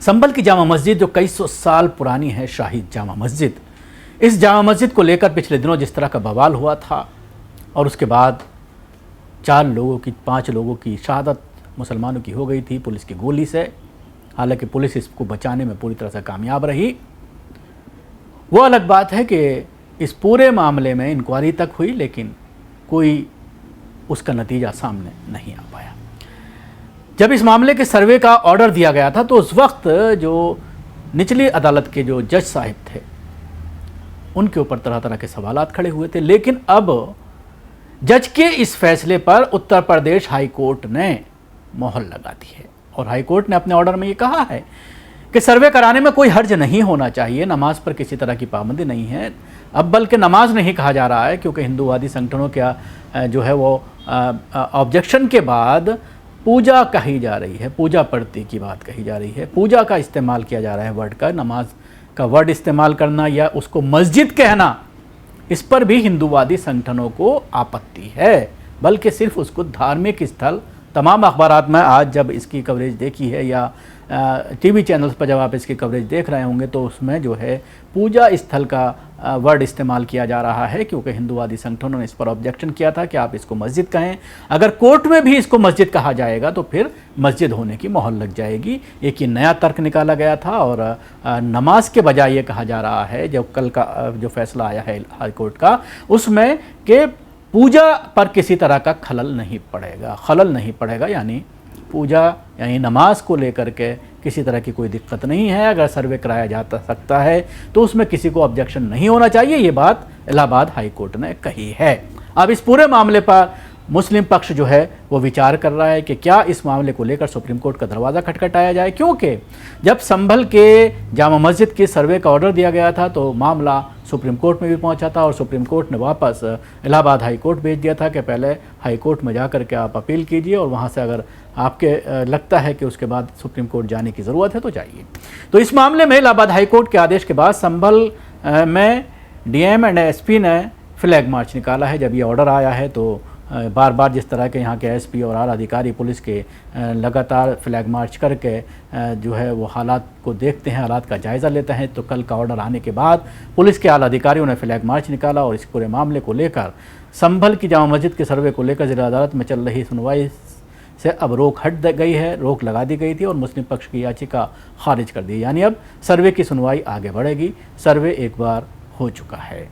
संभल की जामा मस्जिद जो कई सौ साल पुरानी है, शाही जामा मस्जिद, इस जामा मस्जिद को लेकर पिछले दिनों जिस तरह का बवाल हुआ था और उसके बाद 5 लोगों की शहादत मुसलमानों की हो गई थी पुलिस की गोली से। हालांकि पुलिस इसको बचाने में पूरी तरह से कामयाब रही। वो अलग बात है कि इस पूरे मामले में इंक्वायरी तक हुई, लेकिन कोई उसका नतीजा सामने नहीं आ पाया। जब इस मामले के सर्वे का ऑर्डर दिया गया था तो उस वक्त जो निचली अदालत के जो जज साहिब थे उनके ऊपर तरह तरह के सवालात खड़े हुए थे। लेकिन अब जज के इस फैसले पर उत्तर प्रदेश हाई कोर्ट ने मोहर लगा दी है और हाई कोर्ट ने अपने ऑर्डर में ये कहा है कि सर्वे कराने में कोई हर्ज नहीं होना चाहिए, नमाज पर किसी तरह की पाबंदी नहीं है। अब बल्कि नमाज नहीं कहा जा रहा है क्योंकि हिंदूवादी संगठनों का जो है वो ऑब्जेक्शन के बाद पूजा कही जा रही है, पूजा पढ़ती की बात कही जा रही है, पूजा का इस्तेमाल किया जा रहा है वर्ड का, नमाज का वर्ड इस्तेमाल करना या उसको मस्जिद कहना, इस पर भी हिंदूवादी संगठनों को आपत्ति है। बल्कि सिर्फ उसको धार्मिक स्थल, तमाम अखबारात में आज जब इसकी कवरेज देखी है या टीवी चैनल्स पर जब आप इसकी कवरेज देख रहे होंगे तो उसमें जो है पूजा स्थल का वर्ड इस्तेमाल किया जा रहा है क्योंकि हिंदूवादी संगठनों ने इस पर ऑब्जेक्शन किया था कि आप इसको मस्जिद कहें। अगर कोर्ट में भी इसको मस्जिद कहा जाएगा तो फिर मस्जिद होने की मोहर लग जाएगी। एक ये नया तर्क निकाला गया था और नमाज के बजाय ये कहा जा रहा है, जो कल का जो फैसला आया है हाई कोर्ट का, उसमें कि पूजा पर किसी तरह का खलल नहीं पड़ेगा, यानी पूजा यानी नमाज को लेकर के किसी तरह की कोई दिक्कत नहीं है। अगर सर्वे कराया जा सकता है तो उसमें किसी को ऑब्जेक्शन नहीं होना चाहिए। ये बात इलाहाबाद हाई कोर्ट ने कही है। अब इस पूरे मामले पर मुस्लिम पक्ष जो है वो विचार कर रहा है कि क्या इस मामले को लेकर सुप्रीम कोर्ट का दरवाज़ा खटखटाया जाए, क्योंकि जब संभल के जामा मस्जिद के सर्वे का ऑर्डर दिया गया था तो मामला सुप्रीम कोर्ट में भी पहुंचा था और सुप्रीम कोर्ट ने वापस इलाहाबाद हाई कोर्ट भेज दिया था कि पहले हाई कोर्ट में जा कर के आप अपील कीजिए और वहां से अगर आपके लगता है कि उसके बाद सुप्रीम कोर्ट जाने की ज़रूरत है तो जाइए। तो इस मामले में इलाहाबाद हाई कोर्ट के आदेश के बाद संभल में डीएम एंड एसपी ने फ्लैग मार्च निकाला है। जब ये ऑर्डर आया है तो बार बार जिस तरह के यहाँ के एसपी और आला अधिकारी पुलिस के लगातार फ्लैग मार्च करके जो है वो हालात को देखते हैं, हालात का जायज़ा लेते हैं। तो कल का ऑर्डर आने के बाद पुलिस के आला अधिकारियों ने फ्लैग मार्च निकाला और इस पूरे मामले को लेकर संभल की जामा मस्जिद के सर्वे को लेकर जिला अदालत में चल रही सुनवाई से अब रोक हट गई है, रोक लगा दी गई थी और मुस्लिम पक्ष की याचिका खारिज कर दी। यानी अब सर्वे की सुनवाई आगे बढ़ेगी। सर्वे एक बार हो चुका है।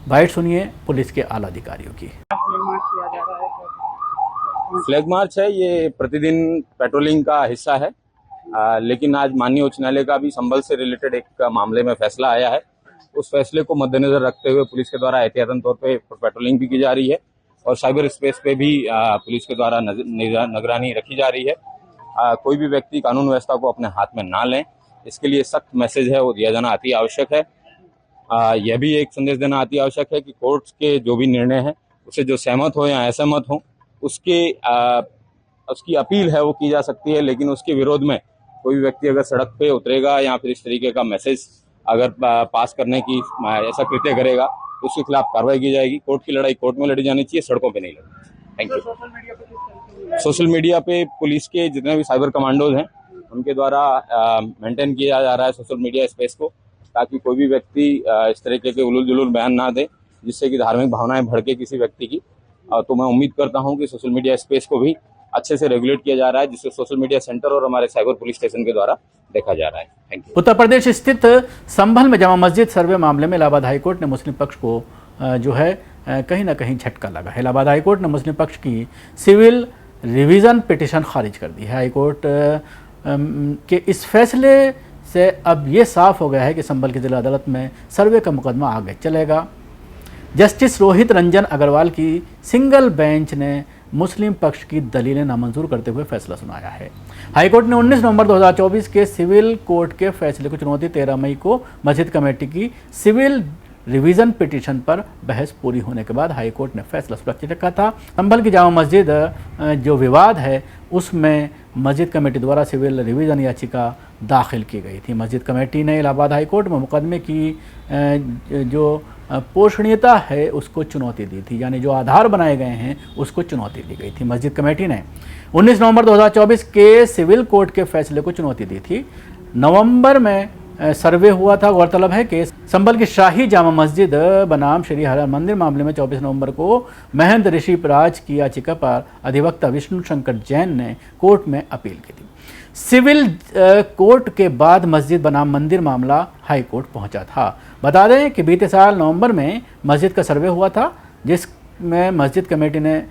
बाइट सुनिए पुलिस के आला अधिकारियों की। फ्लैग मार्च है, ये प्रतिदिन पेट्रोलिंग का हिस्सा है, लेकिन आज माननीय उच्च न्यायालय का भी संभल से रिलेटेड एक मामले में फैसला आया है। उस फैसले को मद्देनजर रखते हुए पुलिस के द्वारा एहतियातन तौर पे पेट्रोलिंग भी की जा रही है और साइबर स्पेस पे भी पुलिस के द्वारा निगरानी रखी जा रही है। कोई भी व्यक्ति कानून व्यवस्था को अपने हाथ में ना लें, इसके लिए सख्त मैसेज है वो दिया जाना अति आवश्यक है। यह भी एक संदेश देना अति आवश्यक है कि कोर्ट के जो भी निर्णय है उससे जो सहमत हो या असहमत हो उसकी अपील है वो की जा सकती है, लेकिन उसके विरोध में कोई भी व्यक्ति अगर सड़क पे उतरेगा या फिर इस तरीके का मैसेज अगर पास करने की ऐसा कृत्य करेगा तो उसके खिलाफ कार्रवाई की जाएगी। कोर्ट की लड़ाई कोर्ट में लड़ी जानी चाहिए, सड़कों पे नहीं लड़नी। Thank you. सोशल मीडिया पे पुलिस के जितने भी साइबर कमांडोज हैं उनके द्वारा मेंटेन किया जा रहा है सोशल मीडिया स्पेस को, ताकि कोई भी व्यक्ति इस तरीके के उलूल जुलूल बयान ना दे जिससे कि धार्मिक भावनाएं भड़के किसी व्यक्ति की। तो मैं उम्मीद करता हूं कि सोशल मीडिया स्पेस को भी अच्छे से रेगुलेट किया जा रहा है, जिससे सोशल मीडिया सेंटर और हमारे साइबर पुलिस स्टेशन के द्वारा देखा जा रहा है। Thank you. उत्तर प्रदेश स्थित संभल में जामा मस्जिद सर्वे मामले में इलाहाबाद हाईकोर्ट ने मुस्लिम पक्ष को जो है कहीं ना कहीं झटका लगा है। इलाहाबाद हाईकोर्ट ने मुस्लिम पक्ष की सिविल रिवीजन पिटीशन खारिज कर दी है। हाईकोर्ट के इस फैसले से अब ये साफ हो गया है कि संभल की जिला अदालत में सर्वे का मुकदमा आगे चलेगा। जस्टिस रोहित रंजन अग्रवाल की सिंगल बेंच ने मुस्लिम पक्ष की दलीलें नामंजूर करते हुए फैसला सुनाया है। हाईकोर्ट ने 19 नवंबर 2024 के सिविल कोर्ट के फैसले को चुनौती 13 मई को मस्जिद कमेटी की सिविल रिवीजन पिटीशन पर बहस पूरी होने के बाद हाईकोर्ट ने फैसला सुरक्षित रखा था। संभल की जामा मस्जिद जो विवाद है उसमें मस्जिद कमेटी द्वारा सिविल रिवीजन याचिका दाखिल की गई थी। मस्जिद कमेटी ने इलाहाबाद हाईकोर्ट में मुकदमे की जो पोषणीयता है उसको चुनौती दी थी, यानी जो आधार बनाए गए हैं उसको चुनौती दी गई थी। मस्जिद कमेटी ने 19 नवंबर 2024 के सिविल कोर्ट के फैसले को चुनौती दी थी। नवंबर में सर्वे हुआ था। गौरतलब है कि संभल की शाही जामा मस्जिद बनाम श्री हरमंदिर मामले में 24 नवंबर को महंत ऋषिपराज की याचिका पर अधिवक्ता विष्णु शंकर जैन ने कोर्ट में अपील की थी। सिविल कोर्ट के बाद मस्जिद बनाम मंदिर मामला हाई कोर्ट पहुंचा था। बता दें कि बीते साल नवंबर में मस्जिद का सर्वे हुआ था, जिसमें मस्जिद कमेटी ने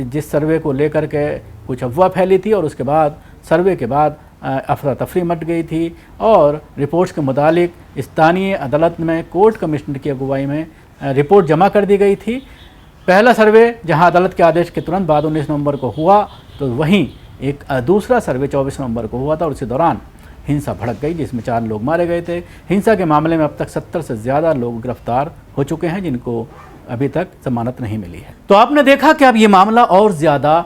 जिस सर्वे को लेकर के कुछ अफवाह फैली थी और उसके बाद सर्वे के बाद अफरा तफरी मच गई थी और रिपोर्ट्स के मुतालिक स्थानीय अदालत में कोर्ट कमिश्नर की अगुवाई में रिपोर्ट जमा कर दी गई थी। पहला सर्वे जहां अदालत के आदेश के तुरंत बाद 19 नवंबर को हुआ, तो वहीं एक दूसरा सर्वे 24 नवंबर को हुआ था और इसी दौरान हिंसा भड़क गई, जिसमें 4 लोग मारे गए थे। हिंसा के मामले में अब तक 70 से ज़्यादा लोग गिरफ्तार हो चुके हैं, जिनको अभी तक जमानत नहीं मिली है। तो आपने देखा कि अब ये मामला और ज़्यादा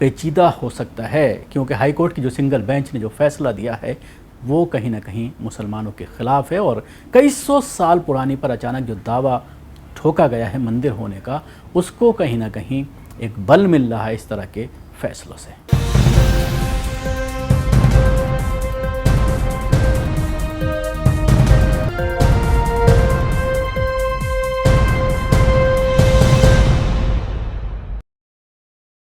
पेचीदा हो सकता है, क्योंकि हाई कोर्ट की जो सिंगल बेंच ने जो फैसला दिया है वो कहीं ना कहीं मुसलमानों के खिलाफ है और कई सौ साल पुरानी पर अचानक जो दावा ठोका गया है मंदिर होने का, उसको कहीं ना कहीं एक बल मिल रहा है इस तरह के फैसलों से।